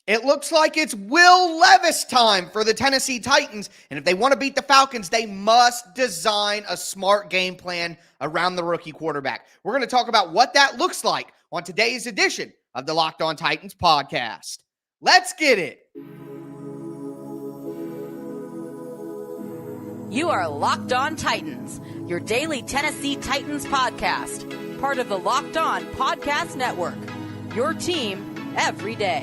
It looks like it's Will Levis time for the Tennessee Titans, and if they want to beat the Falcons, they must design a smart game plan around the rookie quarterback. We're going to talk about what that looks like on today's edition of the Locked On Titans podcast. Let's get it. You are Locked On Titans, your daily Tennessee Titans podcast, part of the Locked On Podcast Network, your team every day.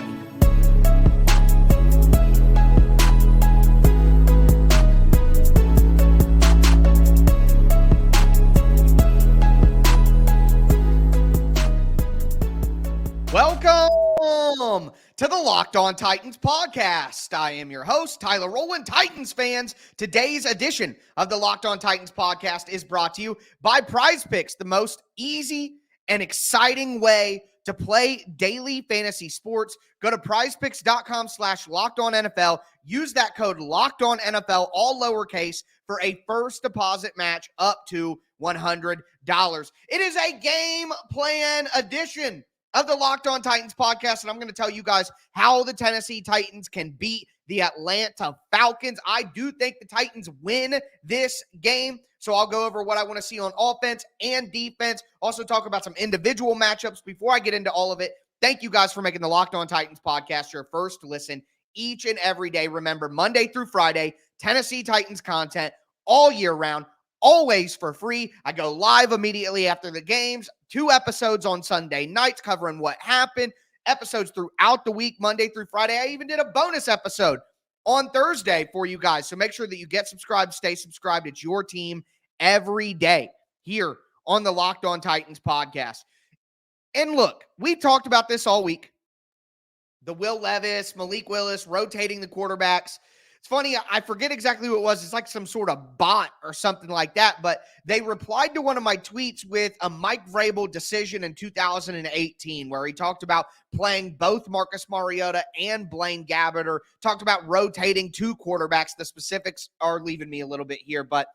Welcome to the Locked On Titans podcast. I am your host, Tyler Rowland. Titans fans, today's edition of the Locked On Titans podcast is brought to you by PrizePicks, the most easy and exciting way to play daily fantasy sports. Go to prizepicks.com/LockedOnNFL. Use that code LockedOnNFL, all lowercase, for a first deposit match up to $100. It is a game plan edition of the Locked On Titans podcast, and I'm going to tell you guys how the Tennessee Titans can beat the Atlanta Falcons. I do think the Titans win this game, so I'll go over what I want to see on offense and defense. Also talk about some individual matchups. Before I get into all of it, thank you guys for making the Locked On Titans podcast your first listen each and every day. Remember, Monday through Friday, Tennessee Titans content all year round, always for free. I go live immediately after the games, 2 episodes on Sunday nights covering what happened, episodes throughout the week, Monday through Friday. I even did a bonus episode on Thursday for you guys. So make sure that you get subscribed, stay subscribed. It's your team every day here on the Locked On Titans podcast. And look, we've talked about this all week. The Will Levis, Malik Willis, rotating the quarterbacks. It's funny, I forget exactly what it was. It's like some sort of bot or something like that, but they replied to one of my tweets with a Mike Vrabel decision in 2018 where he talked about playing both Marcus Mariota and Blaine Gabbert, or talked about rotating 2 quarterbacks. The specifics are leaving me a little bit here, but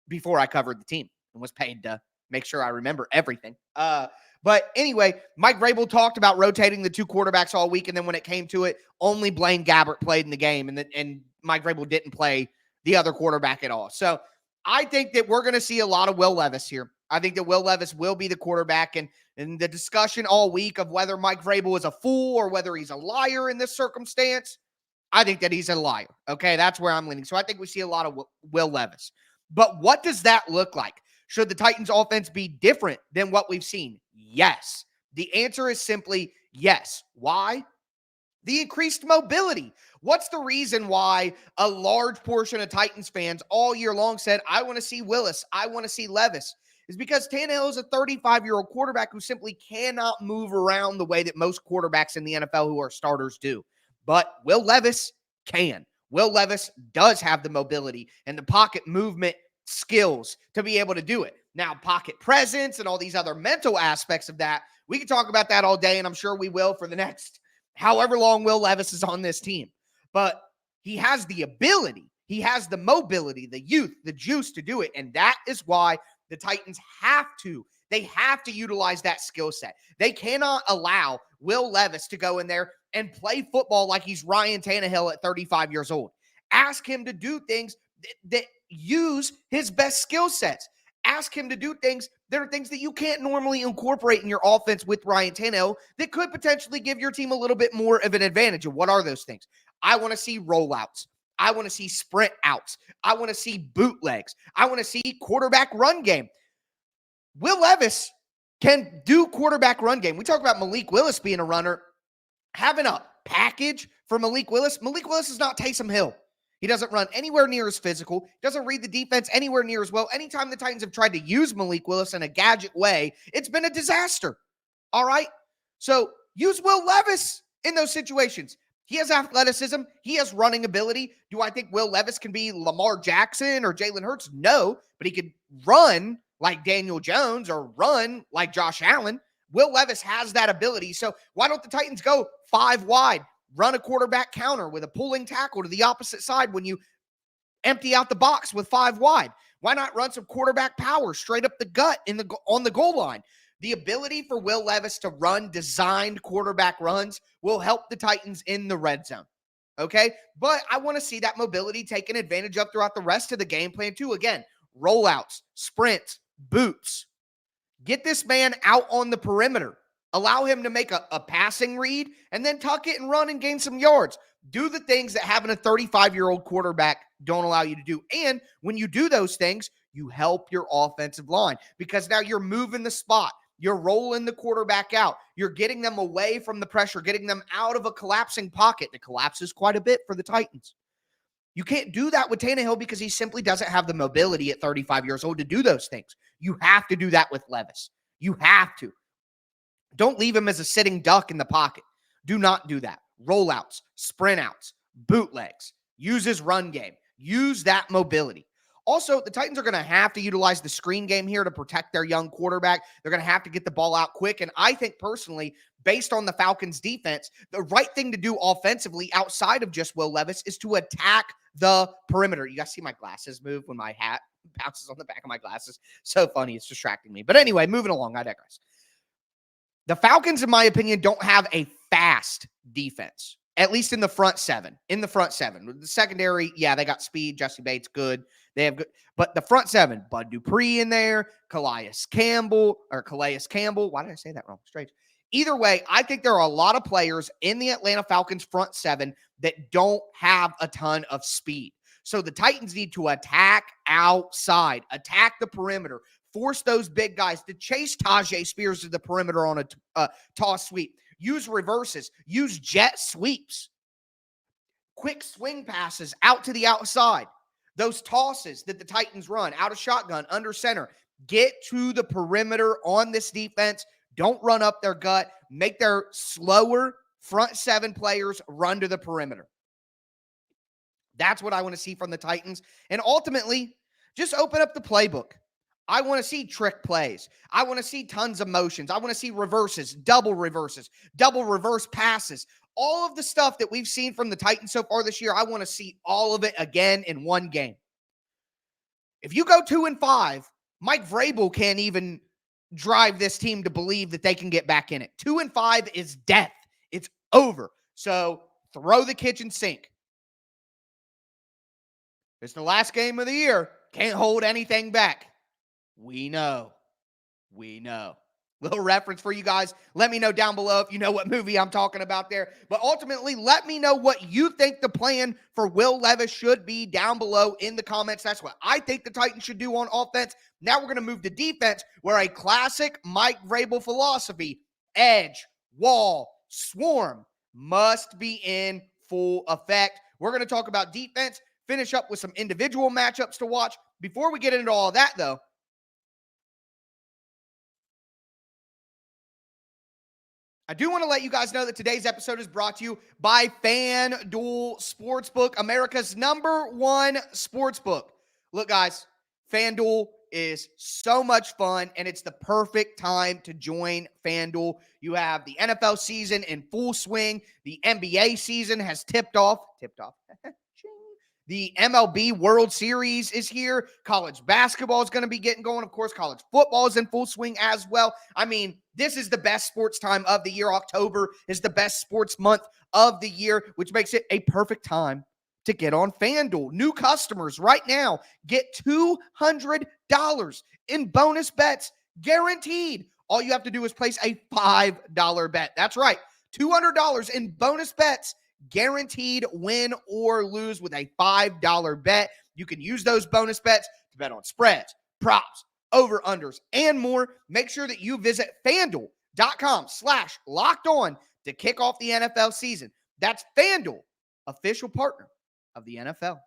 before I covered the team and was paid to make sure I remember everything. But anyway, Mike Vrabel talked about rotating the 2 quarterbacks all week, and then when it came to it, only Blaine Gabbert played in the game, and Mike Vrabel didn't play the other quarterback at all. So I think that we're going to see a lot of Will Levis here. I think that Will Levis will be the quarterback, and the discussion all week of whether Mike Vrabel is a fool or whether he's a liar in this circumstance, I think that he's a liar. Okay, that's where I'm leaning. So I think we see a lot of Will Levis. But what does that look like? Should the Titans offense be different than what we've seen? Yes. The answer is simply yes. Why? The increased mobility. What's the reason why a large portion of Titans fans all year long said, I want to see Willis, I want to see Levis? Is because Tannehill is a 35-year-old quarterback who simply cannot move around the way that most quarterbacks in the NFL who are starters do. But Will Levis can. Will Levis does have the mobility and the pocket movement skills to be able to do it. Now, pocket presence and all these other mental aspects of that, we can talk about that all day, and I'm sure we will for the next however long Will Levis is on this team. But he has the ability, he has the mobility, the youth, the juice to do it, and that is why the Titans have to utilize that skill set. They cannot allow Will Levis to go in there and play football like he's Ryan Tannehill at 35 years old. Ask him to do things that use his best skill sets. Ask him to do things that are things that you can't normally incorporate in your offense with Ryan Tannehill that could potentially give your team a little bit more of an advantage. And what are those things? I want to see rollouts. I want to see sprint outs. I want to see bootlegs. I want to see quarterback run game. Will Levis can do quarterback run game. We talk about Malik Willis being a runner. Having a package for Malik Willis. Malik Willis is not Taysom Hill. He doesn't run anywhere near as physical, doesn't read the defense anywhere near as well. Anytime the Titans have tried to use Malik Willis in a gadget way, it's been a disaster. All right? So use Will Levis in those situations. He has athleticism. He has running ability. Do I think Will Levis can be Lamar Jackson or Jalen Hurts? No, but he could run like Daniel Jones or run like Josh Allen. Will Levis has that ability. So why don't the Titans go 5 wide? Run a quarterback counter with a pulling tackle to the opposite side when you empty out the box with 5 wide. Why not run some quarterback power straight up the gut on the goal line? The ability for Will Levis to run designed quarterback runs will help the Titans in the red zone. Okay? But I want to see that mobility taken advantage of throughout the rest of the game plan too. Again, rollouts, sprints, boots. Get this man out on the perimeter. Allow him to make a passing read and then tuck it and run and gain some yards. Do the things that having a 35-year-old quarterback don't allow you to do. And when you do those things, you help your offensive line because now you're moving the spot. You're rolling the quarterback out. You're getting them away from the pressure, getting them out of a collapsing pocket that collapses quite a bit for the Titans. You can't do that with Tannehill because he simply doesn't have the mobility at 35 years old to do those things. You have to do that with Levis. You have to. Don't leave him as a sitting duck in the pocket. Do not do that. Rollouts, sprint outs, bootlegs. Use his run game. Use that mobility. Also, the Titans are going to have to utilize the screen game here to protect their young quarterback. They're going to have to get the ball out quick. And I think personally, based on the Falcons defense, the right thing to do offensively outside of just Will Levis is to attack the perimeter. You guys see my glasses move when my hat bounces on the back of my glasses. So funny. It's distracting me. But anyway, moving along. I digress. The Falcons, in my opinion, don't have a fast defense, at least in the front seven. The secondary, yeah, they got speed. Jesse Bates, good. They have good. But the front seven, Bud Dupree in there, Calais Campbell. Why did I say that wrong? Strange. Either way, I think there are a lot of players in the Atlanta Falcons front seven that don't have a ton of speed. So the Titans need to attack outside, attack the perimeter, force those big guys to chase Tajay Spears to the perimeter on a toss sweep. Use reverses. Use jet sweeps. Quick swing passes out to the outside. Those tosses that the Titans run out of shotgun, under center. Get to the perimeter on this defense. Don't run up their gut. Make their slower front seven players run to the perimeter. That's what I want to see from the Titans. And ultimately, just open up the playbook. I want to see trick plays. I want to see tons of motions. I want to see reverses, double reverse passes. All of the stuff that we've seen from the Titans so far this year, I want to see all of it again in one game. If you go 2-5, Mike Vrabel can't even drive this team to believe that they can get back in it. 2-5 is death. It's over. So throw the kitchen sink. It's the last game of the year. Can't hold anything back. We know. Little reference for you guys. Let me know down below if you know what movie I'm talking about there. But ultimately, let me know what you think the plan for Will Levis should be down below in the comments. That's what I think the Titans should do on offense. Now we're going to move to defense, where a classic Mike Vrabel philosophy, edge, wall, swarm, must be in full effect. We're going to talk about defense, finish up with some individual matchups to watch. Before we get into all of that, though, I do want to let you guys know that today's episode is brought to you by FanDuel Sportsbook, America's #1 sportsbook. Look, guys, FanDuel is so much fun, and it's the perfect time to join FanDuel. You have the NFL season in full swing. The NBA season has tipped off. The MLB World Series is here. College basketball is going to be getting going. Of course, college football is in full swing as well. I mean, this is the best sports time of the year. October is the best sports month of the year, which makes it a perfect time to get on FanDuel. New customers right now get $200 in bonus bets guaranteed. All you have to do is place a $5 bet. That's right, $200 in bonus bets guaranteed, win or lose with a $5 bet. You can use those bonus bets to bet on spreads, props, over-unders, and more. Make sure that you visit FanDuel.com/lockedon to kick off the NFL season. That's FanDuel, official partner of the NFL.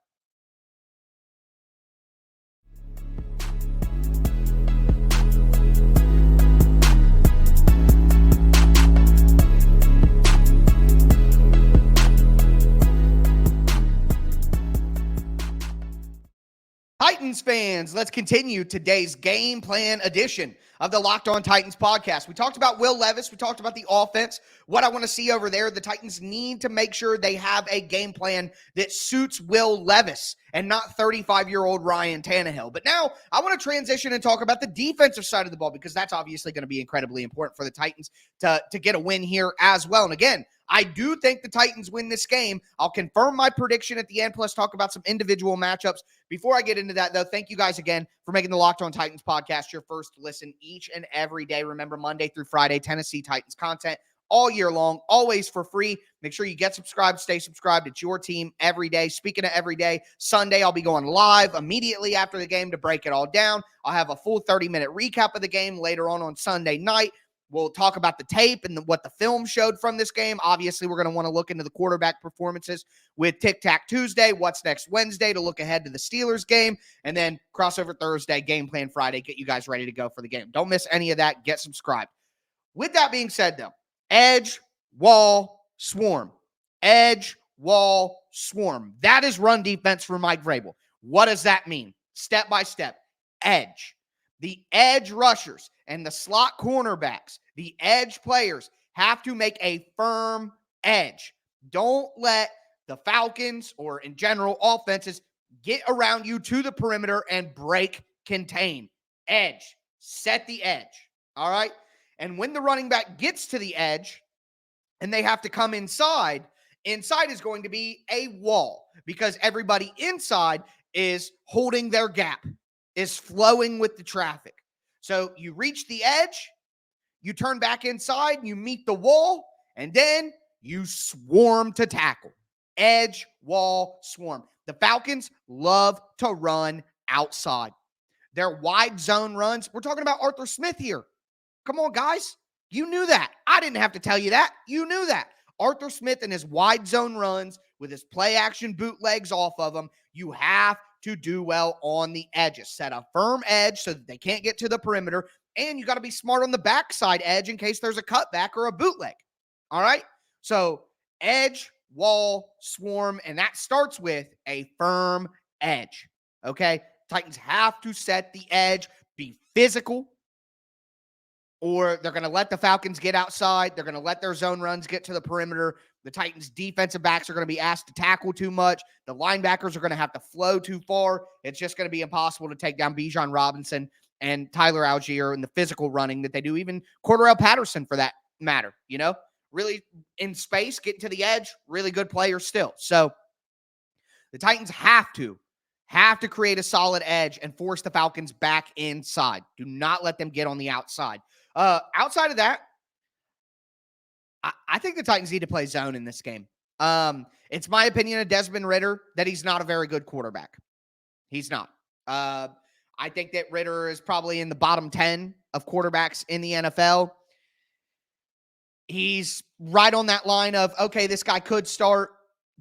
Titans fans, let's continue today's game plan edition of the Locked On Titans podcast. We talked about Will Levis. We talked about the offense, what I want to see over there. The Titans need to make sure they have a game plan that suits Will Levis and not 35-year-old Ryan Tannehill. But now I want to transition and talk about the defensive side of the ball, because that's obviously going to be incredibly important for the Titans to get a win here as well. And again, I do think the Titans win this game. I'll confirm my prediction at the end, plus talk about some individual matchups. Before I get into that, though, thank you guys again for making the Locked On Titans podcast your first listen each and every day. Remember, Monday through Friday, Tennessee Titans content all year long, always for free. Make sure you get subscribed, stay subscribed. It's your team every day. Speaking of every day, Sunday, I'll be going live immediately after the game to break it all down. I'll have a full 30-minute recap of the game later on Sunday night. We'll talk about the tape and what the film showed from this game. Obviously, we're going to want to look into the quarterback performances with Tic Tac Tuesday, What's Next Wednesday to look ahead to the Steelers game, and then Crossover Thursday, Game Plan Friday, get you guys ready to go for the game. Don't miss any of that. Get subscribed. With that being said, though, edge, wall, swarm. Edge, wall, swarm. That is run defense for Mike Vrabel. What does that mean? Step by step. Edge. The edge rushers and the slot cornerbacks, the edge players, have to make a firm edge. Don't let the Falcons, or in general offenses, get around you to the perimeter and break, contain. Edge. Set the edge. All right? And when the running back gets to the edge and they have to come inside is going to be a wall, because everybody inside is holding their gap, is flowing with the traffic. So you reach the edge, you turn back inside, you meet the wall, and then you swarm to tackle. Edge, wall, swarm. The Falcons love to run outside. Their wide zone runs, we're talking about Arthur Smith here. Come on, guys. You knew that. I didn't have to tell you that. You knew that. Arthur Smith and his wide zone runs with his play action bootlegs off of them, you have to do well on the edges. Set a firm edge so that they can't get to the perimeter, and you got to be smart on the backside edge in case there's a cutback or a bootleg. All right? So edge, wall, swarm, and that starts with a firm edge. Okay? Titans have to set the edge, be physical, or they're going to let the Falcons get outside. They're going to let their zone runs get to the perimeter. The Titans' defensive backs are going to be asked to tackle too much. The linebackers are going to have to flow too far. It's just going to be impossible to take down Bijan Robinson and Tyler Algier in the physical running that they do, even Cordarrelle Patterson for that matter, you know? Really in space, getting to the edge, really good player still. So the Titans have to create a solid edge and force the Falcons back inside. Do not let them get on the outside. Outside of that, I think the Titans need to play zone in this game. It's my opinion of Desmond Ridder that he's not a very good quarterback. He's not. I think that Ridder is probably in the bottom 10 of quarterbacks in the NFL. He's right on that line of, okay, this guy could start,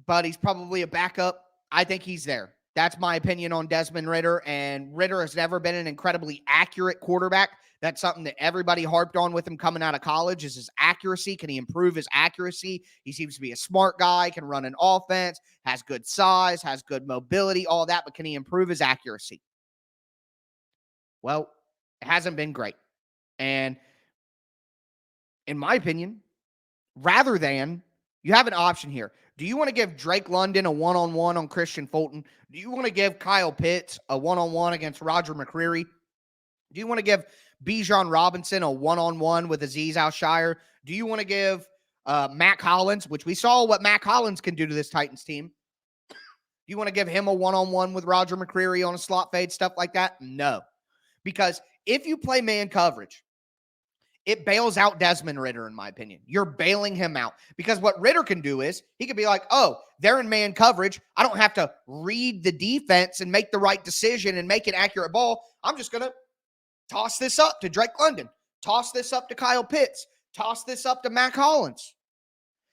but he's probably a backup. I think he's there. That's my opinion on Desmond Ridder, and Ridder has never been an incredibly accurate quarterback. That's something that everybody harped on with him coming out of college, is his accuracy. Can he improve his accuracy? He seems to be a smart guy, can run an offense, has good size, has good mobility, all that, but can he improve his accuracy? Well, it hasn't been great. And in my opinion, rather than, you have an option here. Do you want to give Drake London a one-on-one on Christian Fulton? Do you want to give Kyle Pitts a one-on-one against Roger McCreary? Do you want to give Bijan Robinson a one-on-one with Azeez Al-Shire? Do you want to give Matt Collins, which we saw what Matt Collins can do to this Titans team? Do you want to give him a one-on-one with Roger McCreary on a slot fade, stuff like that? No. Because if you play man coverage, it bails out Desmond Ridder, in my opinion. You're bailing him out. Because what Ridder can do is, he can be like, oh, they're in man coverage. I don't have to read the defense and make the right decision and make an accurate ball. I'm just going to toss this up to Drake London. Toss this up to Kyle Pitts. Toss this up to Matt Collins.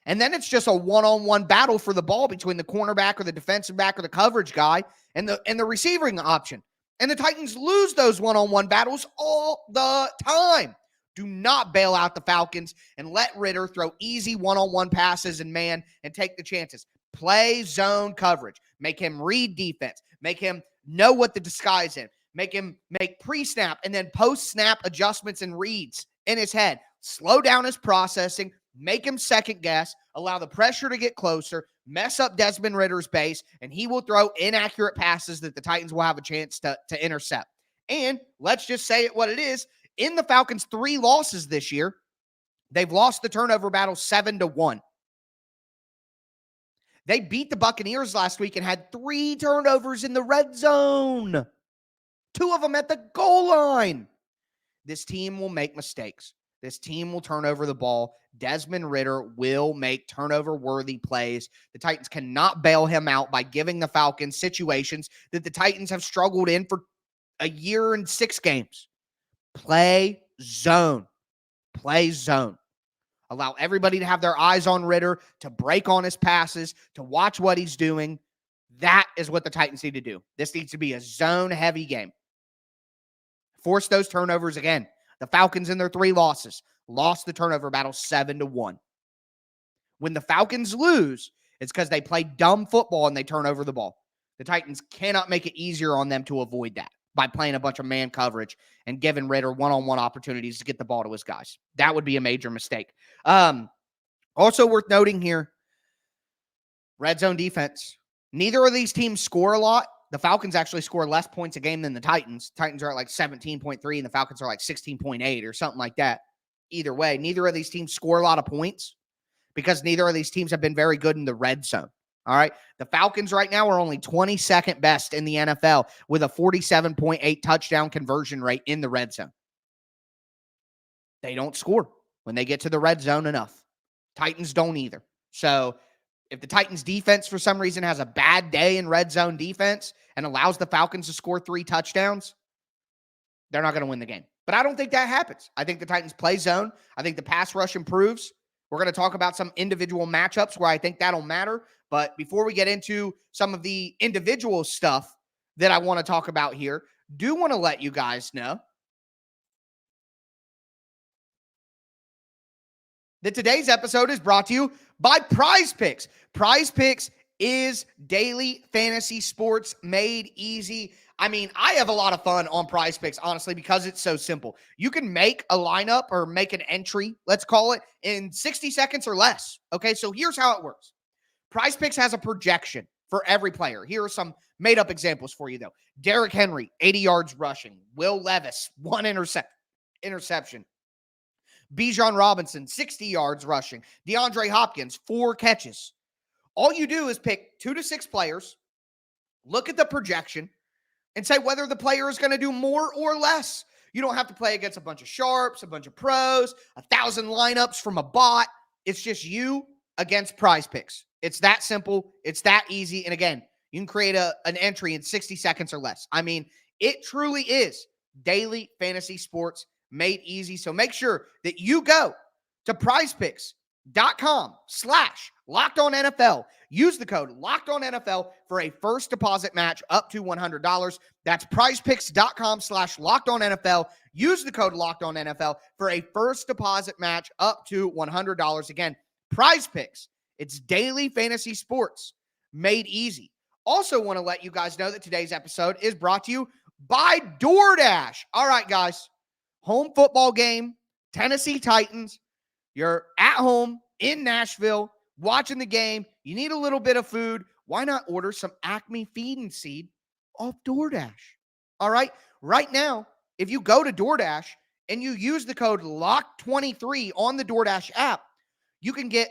And then it's just a one-on-one battle for the ball between the cornerback or the defensive back or the coverage guy and the receiving option. And the Titans lose those one-on-one battles all the time. Do not bail out the Falcons and let Ridder throw easy one-on-one passes and man and take the chances. Play zone coverage. Make him read defense. Make him know what the disguise in. Make him make pre-snap and then post-snap adjustments and reads in his head. Slow down his processing, make him second guess, allow the pressure to get closer, mess up Desmond Ridder's base, and he will throw inaccurate passes that the Titans will have a chance to intercept. And let's just say it what it is. In the Falcons' 3 losses this year, they've lost the turnover battle 7-1. They beat the Buccaneers last week and had 3 turnovers in the red zone. 2 of them at the goal line. This team will make mistakes. This team will turn over the ball. Desmond Ridder will make turnover-worthy plays. The Titans cannot bail him out by giving the Falcons situations that the Titans have struggled in for a year and 6 games. Play zone. Play zone. Allow everybody to have their eyes on Ridder, to break on his passes, to watch what he's doing. That is what the Titans need to do. This needs to be a zone-heavy game. Force those turnovers again. The Falcons in their 3 losses lost the turnover battle 7-1. When the Falcons lose, it's because they play dumb football and they turn over the ball. The Titans cannot make it easier on them to avoid that by playing a bunch of man coverage and giving Ridder one-on-one opportunities to get the ball to his guys. That would be a major mistake. Also worth noting here, red zone defense. Neither of these teams score a lot. The Falcons actually score less points a game than the Titans. Titans are at like 17.3 and the Falcons are like 16.8 or something like that. Either way, neither of these teams score a lot of points because neither of these teams have been very good in the red zone. All right. The Falcons right now are only 22nd best in the NFL with a 47.8 touchdown conversion rate in the red zone. They don't score when they get to the red zone enough. Titans don't either. So if the Titans defense for some reason has a bad day in red zone defense and allows the Falcons to score 3 touchdowns, they're not going to win the game. But I don't think that happens. I think the Titans play zone. I think the pass rush improves. We're going to talk about some individual matchups where I think that'll matter. But before we get into some of the individual stuff that I want to talk about here, do want to let you guys know that today's episode is brought to you by PrizePicks. PrizePicks is daily fantasy sports made easy. I mean, I have a lot of fun on PrizePicks, honestly, because it's so simple. You can make a lineup or make an entry, let's call it, in 60 seconds or less. Okay, so here's how it works. PrizePicks has a projection for every player. Here are some made-up examples for you, though. Derrick Henry, 80 yards rushing. Will Levis, 1 interception. Bijan Robinson, 60 yards rushing. DeAndre Hopkins, 4 catches. All you do is pick 2 to 6 players, look at the projection, and say whether the player is going to do more or less. You don't have to play against a bunch of sharps, a bunch of pros, 1,000 lineups from a bot. It's just you against PrizePicks. It's that simple. It's that easy. And again, you can create an entry in 60 seconds or less. I mean, it truly is daily fantasy sports made easy. So make sure that you go to prizepicks.com/LockedOnNFL. Use the code LockedOnNFL for a first deposit match up to $100. That's prizepicks.com/LockedOnNFL. Use the code LockedOnNFL for a first deposit match up to $100. Again, PrizePicks. It's daily fantasy sports made easy. Also want to let you guys know that today's episode is brought to you by DoorDash. All right, guys. Home football game, Tennessee Titans. You're at home in Nashville watching the game. You need a little bit of food. Why not order some Acme Feed and Seed off DoorDash? All right. Right now, if you go to DoorDash and you use the code LOCK23 on the DoorDash app, you can get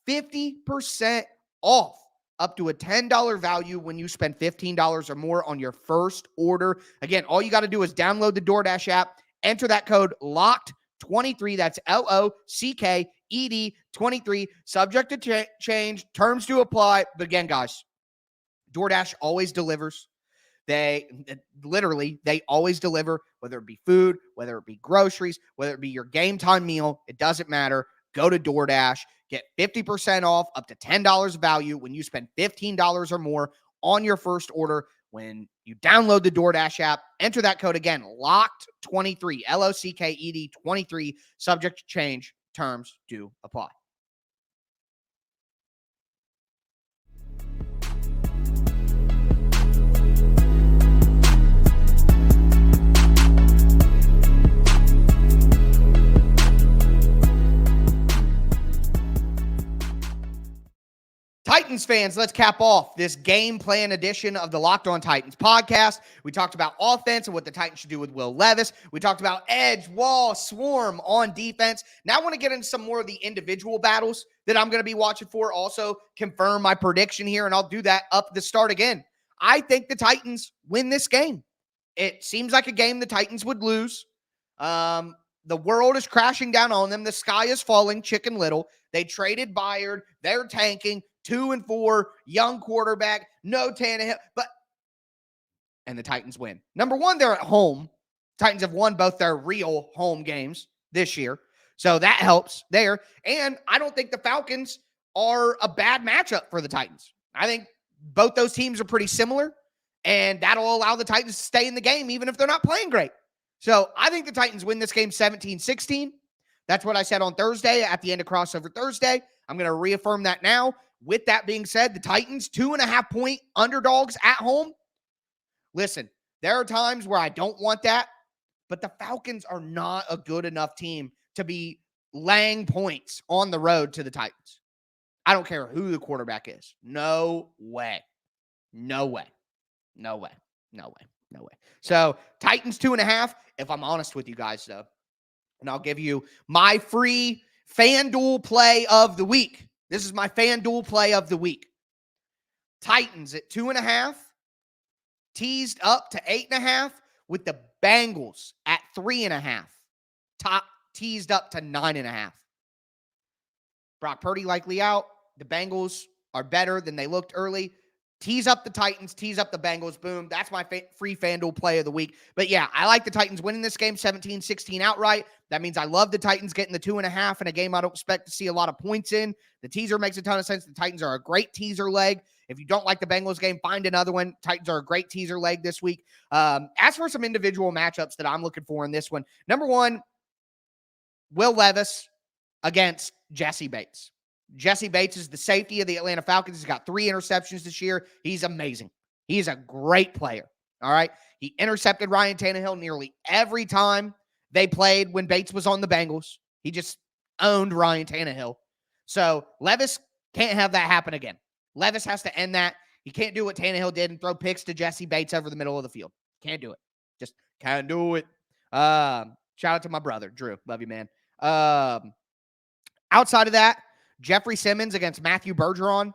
50% off up to a $10 value when you spend $15 or more on your first order. Again, all you got to do is download the DoorDash app, enter that code LOCKED23. That's LOCKED23. Subject to change, terms to apply. But again, guys, DoorDash always delivers. They always deliver, whether it be food, whether it be groceries, whether it be your game time meal. It doesn't matter. Go to DoorDash. Get 50% off up to $10 value when you spend $15 or more on your first order. When you download the DoorDash app, enter that code again, LOCKED23, LOCKED23, subject to change, terms do apply. Titans fans, let's cap off this game plan edition of the Locked On Titans podcast. We talked about offense and what the Titans should do with Will Levis. We talked about edge, wall, swarm on defense. Now I want to get into some more of the individual battles that I'm going to be watching for. Also confirm my prediction here, and I'll do that up the start again. I think the Titans win this game. It seems like a game the Titans would lose. The world is crashing down on them. The sky is falling, Chicken Little. They traded Byard. They're tanking. 2-4, young quarterback, no Tannehill. And the Titans win. Number one, they're at home. Titans have won both their real home games this year. So that helps there. And I don't think the Falcons are a bad matchup for the Titans. I think both those teams are pretty similar. And that'll allow the Titans to stay in the game even if they're not playing great. So I think the Titans win this game 17-16. That's what I said on Thursday at the end of Crossover Thursday. I'm going to reaffirm that now. With that being said, the Titans, 2.5-point underdogs at home. Listen, there are times where I don't want that, but the Falcons are not a good enough team to be laying points on the road to the Titans. I don't care who the quarterback is. No way. No way. No way. No way. No way. So Titans 2.5. If I'm honest with you guys, though, and I'll give you my free FanDuel play of the week. This is my FanDuel play of the week. Titans at 2.5, teased up to 8.5, with the Bengals at 3.5, teased up to 9.5. Brock Purdy likely out. The Bengals are better than they looked early. Tease up the Titans, tease up the Bengals. Boom. That's my free FanDuel play of the week. But yeah, I like the Titans winning this game 17-16 outright. That means I love the Titans getting the 2.5 in a game I don't expect to see a lot of points in. The teaser makes a ton of sense. The Titans are a great teaser leg. If you don't like the Bengals game, find another one. Titans are a great teaser leg this week. As for some individual matchups that I'm looking for in this one, number one, Will Levis against Jesse Bates. Jesse Bates is the safety of the Atlanta Falcons. He's got 3 interceptions this year. He's amazing. He's a great player. All right. He intercepted Ryan Tannehill nearly every time they played when Bates was on the Bengals. He just owned Ryan Tannehill. So Levis can't have that happen again. Levis has to end that. He can't do what Tannehill did and throw picks to Jesse Bates over the middle of the field. Can't do it. Just can't do it. Shout out to my brother, Drew. Love you, man. Outside of that, Jeffrey Simmons against Matthew Bergeron.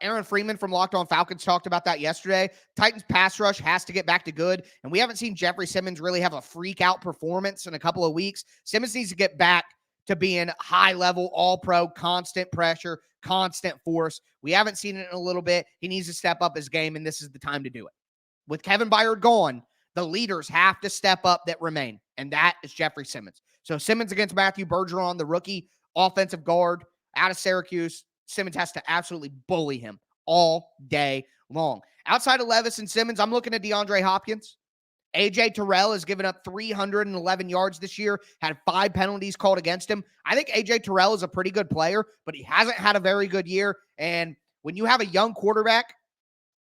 Aaron Freeman from Locked On Falcons talked about that yesterday. Titans pass rush has to get back to good, and we haven't seen Jeffrey Simmons really have a freak out performance in a couple of weeks. Simmons needs to get back to being high level, all pro, constant pressure, constant force. We haven't seen it in a little bit. He needs to step up his game, and this is the time to do it. With Kevin Byard gone, the leaders have to step up that remain, and that is Jeffrey Simmons. So Simmons against Matthew Bergeron, the rookie offensive guard out of Syracuse. Simmons has to absolutely bully him all day long. Outside of Levis and Simmons, I'm looking at DeAndre Hopkins. A.J. Terrell has given up 311 yards this year, had 5 penalties called against him. I think A.J. Terrell is a pretty good player, but he hasn't had a very good year. And when you have a young quarterback,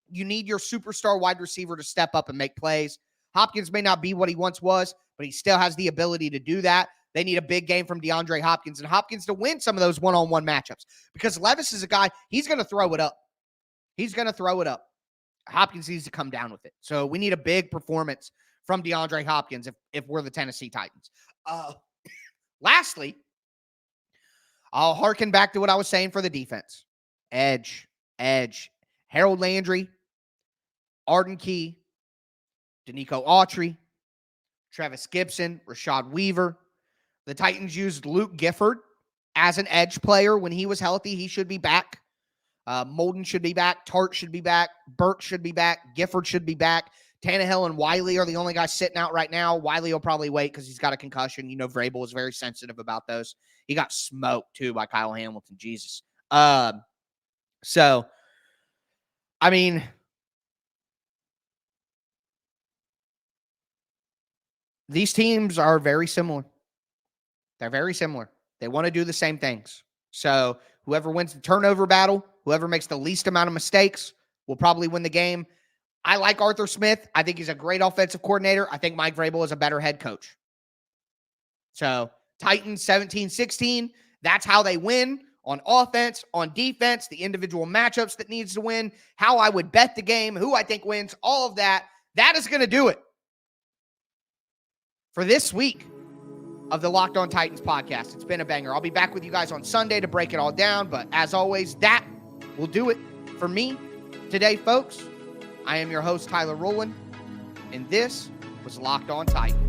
you need your superstar wide receiver to step up and make plays. Hopkins may not be what he once was, but he still has the ability to do that. They need a big game from DeAndre Hopkins and Hopkins to win some of those one-on-one matchups because Levis is a guy, he's going to throw it up. He's going to throw it up. Hopkins needs to come down with it. So we need a big performance from DeAndre Hopkins if we're the Tennessee Titans. Lastly, I'll harken back to what I was saying for the defense. Edge. Harold Landry, Arden Key, Danico Autry, Travis Gibson, Rashad Weaver. The Titans used Luke Gifford as an edge player when he was healthy. He should be back. Molden should be back. Tart should be back. Burke should be back. Gifford should be back. Tannehill and Wiley are the only guys sitting out right now. Wiley will probably wait because he's got a concussion. You know, Vrabel is very sensitive about those. He got smoked, too, by Kyle Hamilton. Jesus. So, I mean, these teams are very similar. They're very similar. They want to do the same things. So whoever wins the turnover battle, whoever makes the least amount of mistakes will probably win the game. I like Arthur Smith. I think he's a great offensive coordinator. I think Mike Vrabel is a better head coach. So Titans 17-16. That's how they win on offense, on defense, the individual matchups that needs to win, how I would bet the game, who I think wins, all of that. That is going to do it for this week of the Locked On Titans podcast. It's been a banger. I'll be back with you guys on Sunday to break it all down. But as always, that will do it for me today, folks. I am your host, Tyler Rowland, and this was Locked On Titans.